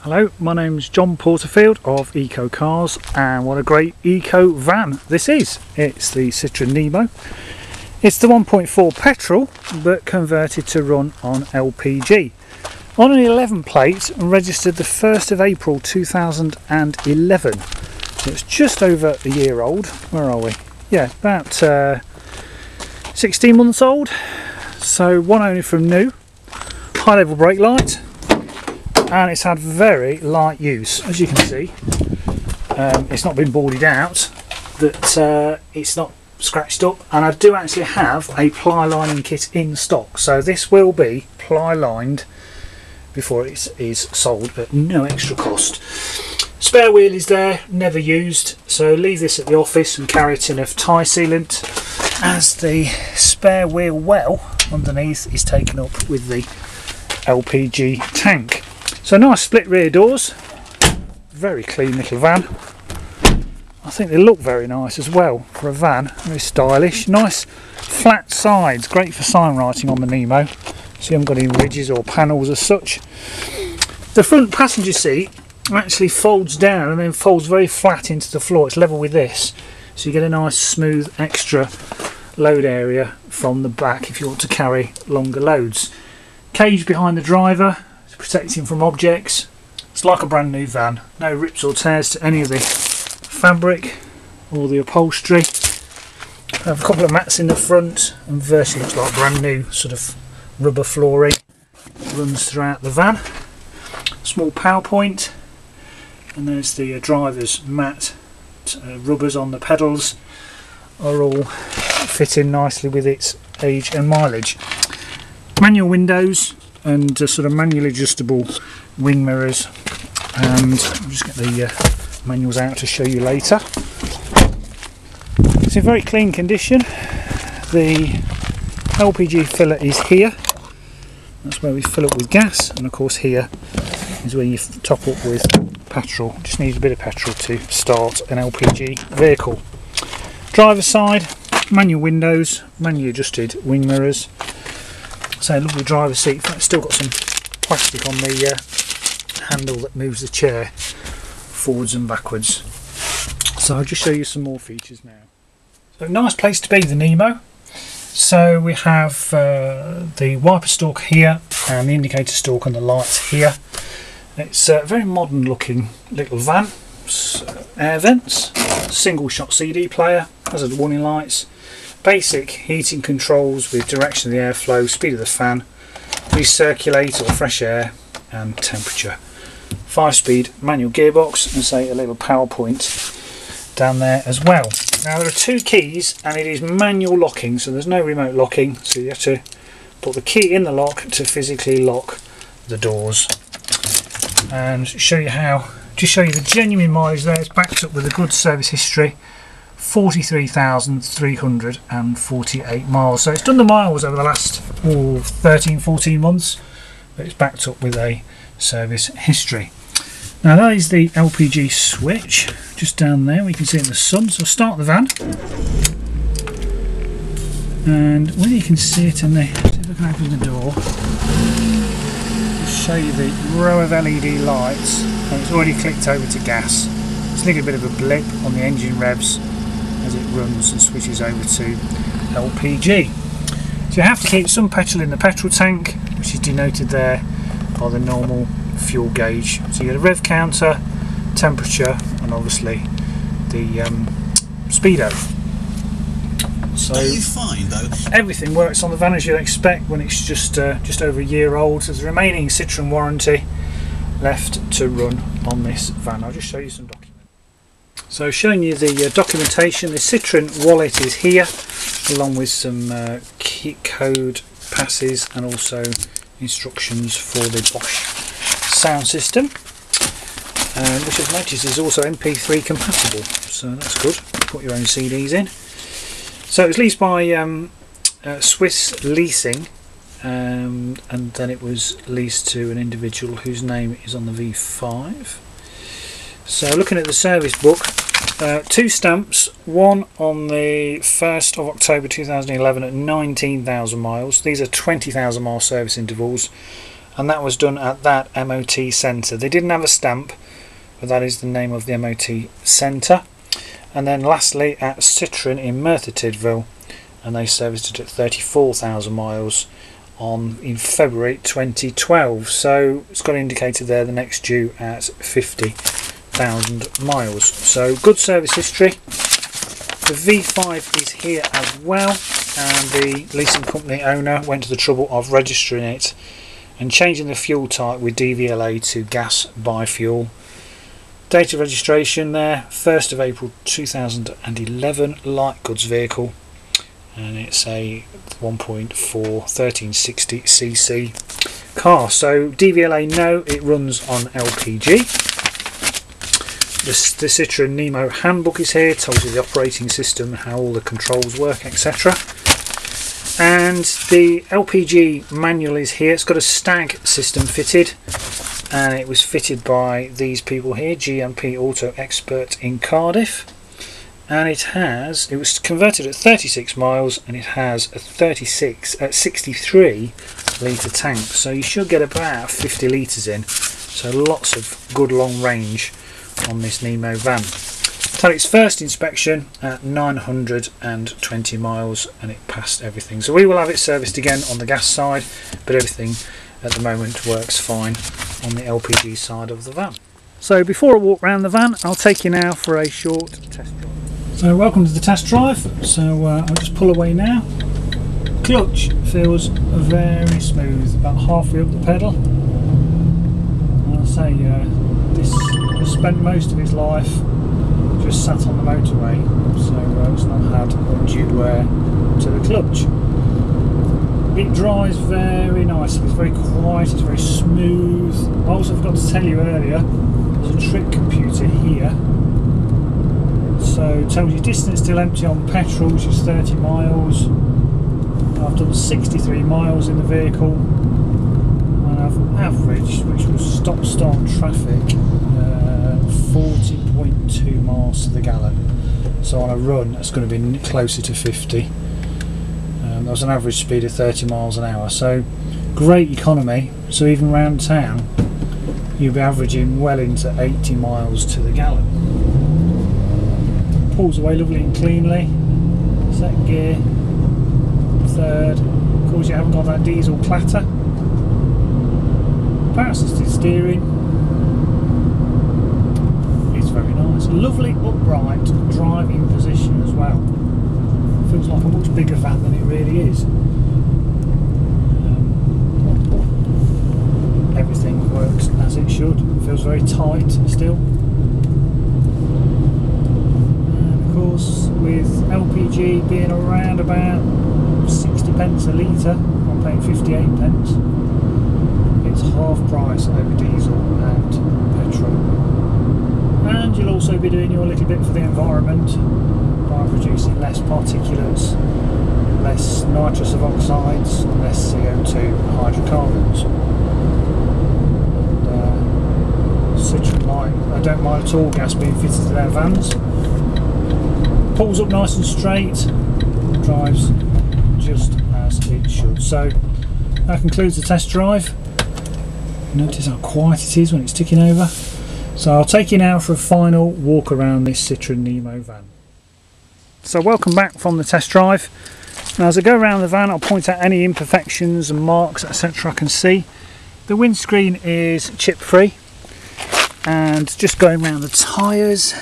Hello, my name's John Porterfield of Eco Cars, and what a great eco van this is. It's the Citroen Nemo. It's the 1.4 petrol but converted to run on LPG. On an 11 plate and registered the 1st of April 2011. So it's just over a year old. Where are we? Yeah, about 16 months old. So one owner from new. High level brake light. And it's had very light use, as you can see. It's not been boarded out, that it's not scratched up, and I do actually have a ply lining kit in stock, so this will be ply lined before it is sold at no extra cost. Spare wheel is there, never used, so leave this at the office and carry a tin of tyre sealant, as the spare wheel well underneath is taken up with the LPG tank. So nice split rear doors, very clean little van. I think they look very nice as well for a van, very stylish. Nice flat sides, great for sign writing on the Nemo. So you haven't got any ridges or panels as such. The front passenger seat actually folds down and then folds very flat into the floor. It's level with this, so you get a nice smooth extra load area from the back if you want to carry longer loads. Cage behind the driver, protecting from objects. It's like a brand new van, no rips or tears to any of the fabric or the upholstery. I have a couple of mats in the front and virtually looks like brand new sort of rubber flooring runs throughout the van. Small power point, and there's the driver's mat. Rubbers on the pedals are all fitting nicely with its age and mileage. Manual windows and sort of manually adjustable wing mirrors, and I'll just get the manuals out to show you later. It's in very clean condition. The LPG filler is here, that's where we fill up with gas, and of course here is where you top up with petrol. Just needs a bit of petrol to start an LPG vehicle. Driver's side, manual windows, manually adjusted wing mirrors. So lovely driver's seat. It's still got some plastic on the handle that moves the chair forwards and backwards. So I'll just show you some more features now. So nice place to be, the Nemo. So we have the wiper stalk here and the indicator stalk on the lights here. It's a very modern looking little van. Air vents, single shot CD player, hazard warning lights. Basic heating controls with direction of the airflow, speed of the fan, recirculate or fresh air, and temperature. 5-speed manual gearbox, and say a little power point down there as well. Now there are 2 keys and it is manual locking, so there's no remote locking, so you have to put the key in the lock to physically lock the doors. And show you how, just show you the genuine mileage there. It's backed up with a good service history. 43,348 miles, so it's done the miles over the last 13-14 months, but it's backed up with a service history. Now that is the LPG switch just down there, we can see it in the sun. So I'll start the van, and when you can see it in the, see if I can open the door, I'll show you the row of LED lights, and it's already clicked over to gas. It's a little bit of a blip on the engine revs as it runs and switches over to LPG. So you have to keep some petrol in the petrol tank, which is denoted there by the normal fuel gauge. So you get a rev counter, temperature, and obviously the speedo. So you find though everything works on the van as you'd expect when it's just over a year old. There's a remaining Citroen warranty left to run on this van. I'll just show you some documents. So showing you the documentation, the Citroen wallet is here, along with some key code passes and also instructions for the Bosch sound system, which I've noticed is also MP3 compatible, so that's good. Put your own CDs in. So it was leased by Swiss Leasing, and then it was leased to an individual whose name is on the V5. So looking at the service book, 2 stamps, one on the 1st of October 2011 at 19,000 miles. These are 20,000 mile service intervals, and that was done at that MOT centre. They didn't have a stamp, but that is the name of the MOT centre. And then lastly at Citroen in Merthyr Tydfil, and they serviced it at 34,000 miles in February 2012. So it's got indicated there the next due at 50,000 miles. So good service history. The V5 is here as well, and the leasing company owner went to the trouble of registering it and changing the fuel type with DVLA to gas biofuel. Date of registration there, 1st of April 2011, light goods vehicle, and it's a 1.4 1360cc car. So DVLA, no, it runs on LPG. The Citroen Nemo handbook is here, tells you the operating system, how all the controls work, etc. And the LPG manual is here. It's got a stag system fitted, and it was fitted by these people here, GMP Auto Expert in Cardiff. And it was converted at 36 miles, and it has a 63 litre tank, so you should get about 50 litres in, so lots of good long range on this Nemo van. It had its first inspection at 920 miles, and it passed everything. So we will have it serviced again on the gas side, but everything at the moment works fine on the LPG side of the van. So before I walk around the van, I'll take you now for a short test drive. So welcome to the test drive. So I'll just pull away now. Clutch feels very smooth, about halfway up the pedal. I'll say this has spent most of its life just sat on the motorway, so it's not had undue wear to the clutch. It drives very nicely, it's very quiet, it's very smooth. I also forgot to tell you earlier, there's a trip computer here, so it tells you distance still empty on petrol, which is 30 miles. I've done 63 miles in the vehicle, and I've averaged, which was stop-start traffic, 40.2 miles to the gallon. So on a run that's going to be closer to 50. That was an average speed of 30 miles an hour, so great economy. So even round town you'll be averaging well into 80 miles to the gallon. Pulls away lovely and cleanly. Second gear, third. Of course you haven't got that diesel clatter. Power assisted steering. It's very nice. Lovely upright driving position as well. Feels like a much bigger van than it really is. Everything works as it should. It feels very tight still. And of course, with LPG being around about 60 pence a litre, I'm paying 58 pence. It's half price over diesel and petrol. And you'll also be doing your little bit for the environment by producing less particulates, less nitrous of oxides, less CO2 hydrocarbons. And Citroen Light, I don't mind at all gas being fitted to their vans. Pulls up nice and straight, drives just as it should. So that concludes the test drive. Notice how quiet it is when it's ticking over. So I'll take you now for a final walk around this Citroen Nemo van. So welcome back from the test drive. Now as I go around the van, I'll point out any imperfections and marks, etc. I can see. The windscreen is chip free, and just going around the tyres,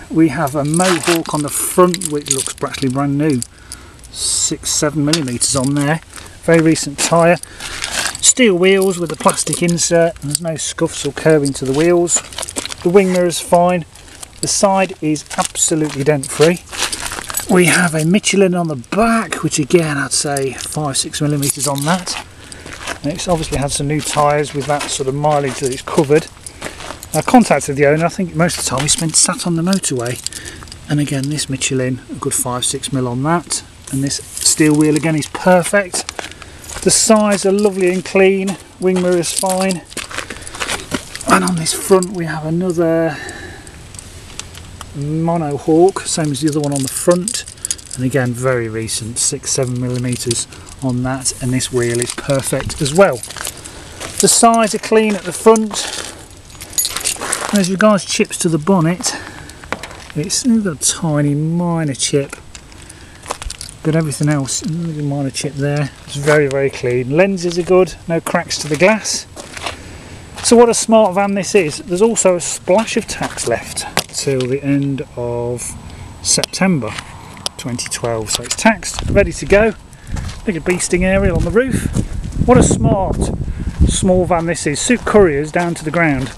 we have a Mohawk on the front which looks practically brand new, 6-7mm on there, very recent tyre. Steel wheels with a plastic insert, and there's no scuffs or curving to the wheels. The wing mirror is fine, the side is absolutely dent free. We have a Michelin on the back, which again I'd say 5-6mm on that. And it's obviously had some new tyres with that sort of mileage that it's covered. I contacted the owner, I think most of the time he spent sat on the motorway. And again this Michelin, a good 5-6mm on that. And this steel wheel again is perfect. The sides are lovely and clean, wing mirror is fine. And on this front we have another Monohawk, same as the other one on the front, and again very recent, 6-7mm on that, and this wheel is perfect as well. The sides are clean at the front. And as regards chips to the bonnet, it's got a tiny minor chip, but everything else, a minor chip there, it's very, very clean. Lenses are good, no cracks to the glass. So what a smart van this is. There's also a splash of tax left till the end of September 2012, so it's taxed, ready to go. Big beasting area on the roof. What a smart small van this is. Suit couriers down to the ground.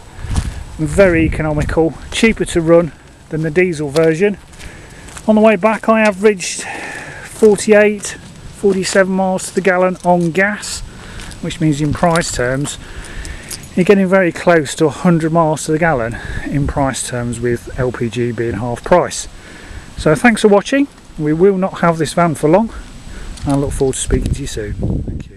Very economical, cheaper to run than the diesel version. On the way back I averaged 47 miles to the gallon on gas, which means in price terms you're getting very close to 100 miles to the gallon in price terms, with LPG being half price. So thanks for watching. We will not have this van for long. I look forward to speaking to you soon. Thank you.